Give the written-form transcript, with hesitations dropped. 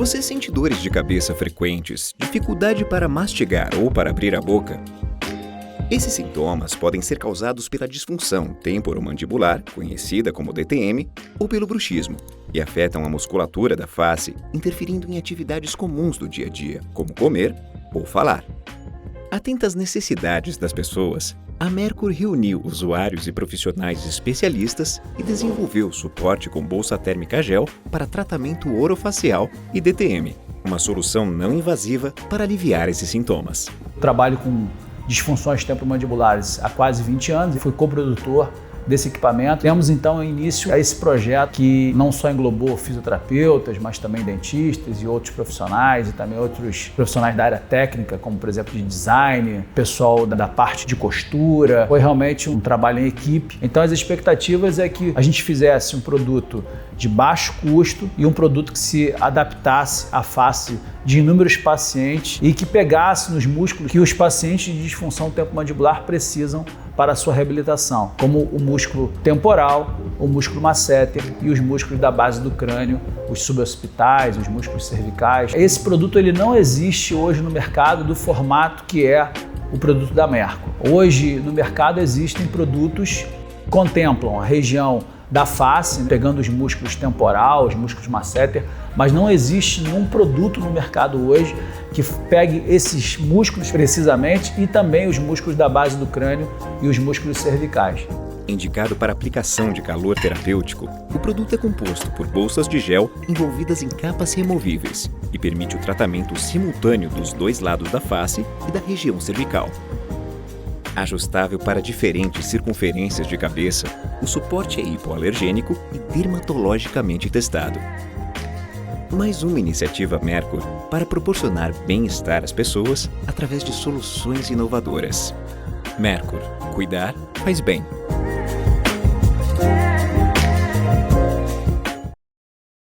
Você sente dores de cabeça frequentes, dificuldade para mastigar ou para abrir a boca? Esses sintomas podem ser causados pela disfunção temporomandibular, conhecida como DTM, ou pelo bruxismo, e afetam a musculatura da face, interferindo em atividades comuns do dia a dia, como comer ou falar. Atenta às necessidades das pessoas, a Mercur reuniu usuários e profissionais especialistas e desenvolveu suporte com bolsa térmica gel para tratamento orofacial e DTM, uma solução não invasiva para aliviar esses sintomas. Trabalho com disfunções temporomandibulares há quase 20 anos e fui coprodutor desse equipamento. Demos então início a esse projeto que não só englobou fisioterapeutas, mas também dentistas e outros profissionais e também outros profissionais da área técnica, como por exemplo de design, pessoal da parte de costura. Foi realmente um trabalho em equipe. Então as expectativas é que a gente fizesse um produto de baixo custo e um produto que se adaptasse à face de inúmeros pacientes e que pegasse nos músculos que os pacientes de disfunção temporomandibular precisam para a sua reabilitação, como o músculo temporal, o músculo masséter e os músculos da base do crânio, os suboccipitais, os músculos cervicais. Esse produto ele não existe hoje no mercado do formato que é o produto da Mercur. Hoje no mercado existem produtos que contemplam a região da face, pegando os músculos temporal, os músculos masséter, mas não existe nenhum produto no mercado hoje que pegue esses músculos precisamente e também os músculos da base do crânio e os músculos cervicais. Indicado para aplicação de calor terapêutico, o produto é composto por bolsas de gel envolvidas em capas removíveis e permite o tratamento simultâneo dos dois lados da face e da região cervical. Ajustável para diferentes circunferências de cabeça, o suporte é hipoalergênico e dermatologicamente testado. Mais uma iniciativa Mercur para proporcionar bem-estar às pessoas através de soluções inovadoras. Mercur, cuidar faz bem.